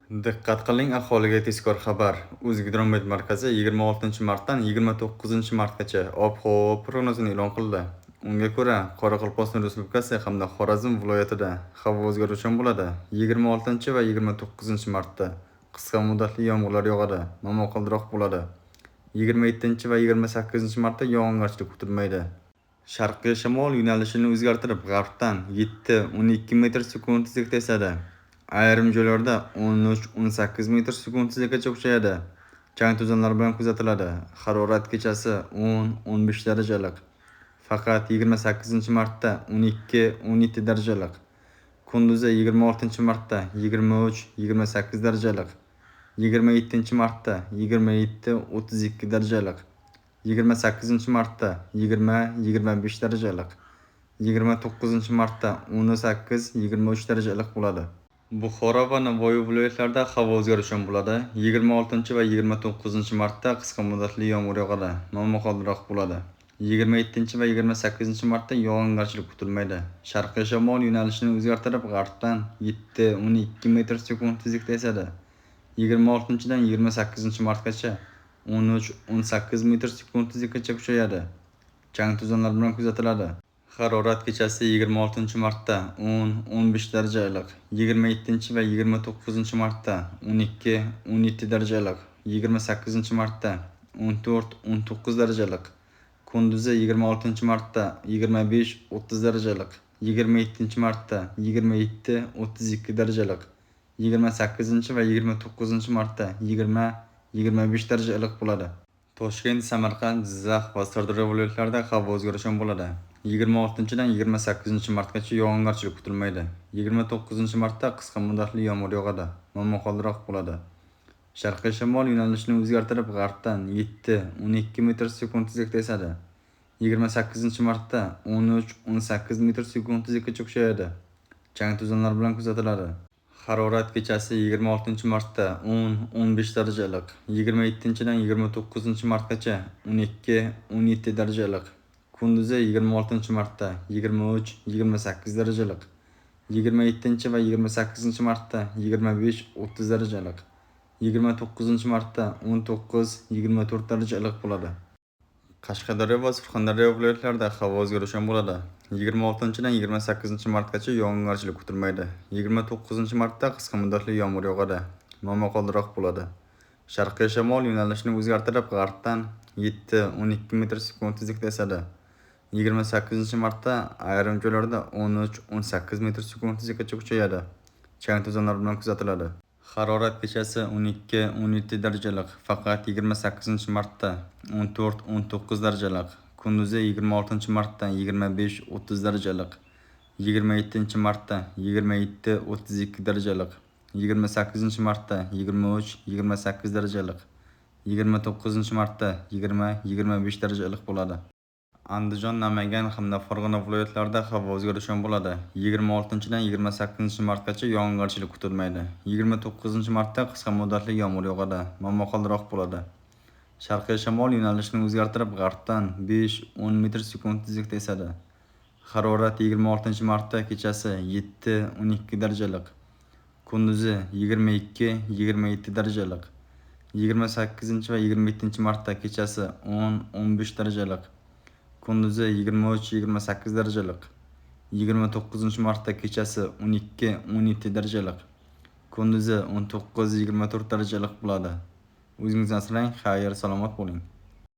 Diqqat qiling, aholiga tezkor xabar. O'zgidromet markazi 26-martdan 29-martgacha ob-havo prognozini e'lon qildi. Unga ko'ra, Qoraqalpog'iston Respublikasi hamda Xorazm viloyatida havo o'zgaruvchan bo'ladi. 26 va 29-martda qisqa muddatli yomg'irlar yog'adi, momaqaldiroq bo'ladi. 27 va 28-martda yog'ingarchilik kutilmaydi. Sharqiy shamol yo'nalishini o'zgartirib, g'arbdan 7-12 metr sekund tezlikda esadi. Ayrim joylarda 13-18 metr sekund tezlikgacha kuchayadi. Chang to'zonlar bilan kuzatiladi. Harorat kechasi 10-15 darajalik. Faqat 28-martda 12-17 darajalik. Kunduzi 26-martda 23-28 darajalik. 27-martda 27-32 darajalik. 28-martda 20-25 darajalik. 29-martda 18-23 darajalik bo'ladi. Buxoro va Navoiy viloyatlarida havo o'zgaruvchan bo'ladi. 26 va 29-martda qisqa muddatli yomg'ir yog'adi, momaqaldiroq bo'ladi. 27 va 28-martda yog'ingarchilik kutilmaydi. Sharqiy shamol yo'nalishini o'zgartirib, g'arbdan 7-12 metr sekund tezlikda esadi. 26dan 28-martgacha 13-18 metr sekund tezlikgacha kuchayadi. Chang to'zonlar bilan kuzatiladi. Harorat kechasi 26-martda 10-15 darajalik. 27 va 29-martda 12-17 darajalik. 28-martda 14-19 darajalik. Kunduzi 26-martda 25-30 darajalik. 27-martda 27-32 darajalik. 28 va 29-martda 20-25 darajalik bo'ladi. Toshkent, Samarqand, Jizzax va Sirdaryo viloyatlarida havo o'zgaruvchan bo'ladi. 26dan 28-martgacha yog'ingarchilik kutilmaydi. 29-martda qisqa muddatli yomg'ir yog'adi, momaqaldiroq bo'ladi. Sharqiy shamol yo'nalishini o'zgartirib, g'arbdan 7-12 metr sekund tezlikda esadi. 28-martda 13-18 metr sekund tezlikgacha kuchayadi. Chang to'zonlar bilan kuzatiladi. Harorat kechasi 26-martda 10-15 darajalik. 27dan 29-martgacha 12-17 darajalik. Kunduzi 26-martda 23-28 darajalik. 27 va 28-martda 25-30 darajalik. 29-martda 19-24 darajalik bo'ladi. Qashqadaryo va Surxondaryo viloyatlarida havo o'zgaruvchan bo'ladi. 26dan 28-martgacha yog'ingarchilik kutilmaydi. 29-martda qisqa muddatli yomg'ir yog'adi, momaqaldiroq bo'ladi. Sharqiy shamol yo'nalishini o'zgartirib, g'arbdan 7-12 metr sekund tezlikda esadi. 28-martda ayrim joylarda 13-18 metr sekund tezlikgacha kuchayadi. Chang to'zonlar bilan kuzatiladi. Harorat kechasi 12-17 darajalik. Faqat 28-martda 14-19 darajalik. Kunduzi 26-martda 25-30 darajalik. 27-martda 27-32 darajalik. 28-martda 23-28 darajalik. 29-martda 20-25 darajalik bo'ladi. Andijon, Namangan hamda Farg'ona viloyatlarida havo o'zgaruvchan bo'ladi. 26dan 28-martgacha yog'ingarchilik kutilmaydi. 29-martda qisqa muddatli yomg'ir yog'adi, momaqaldiroq bo'ladi. Sharqiy shamol yo'nalishini o'zgartirib, g'arbdan 5-10 metr sekund tezlikda esadi. Harorat 26-martda kechasi 7-12 darajalik. Kunduzi 22-27 darajalik. 28 va 27-martda kechasi 10-15 darajalik. Kunduzi 23-28 darajalik. 29-martda kechasi 12-17 darajalik. Kunduzi 19-24 darajalik bo'ladi. O'zingizni asrang, xayr, salomat bo'ling.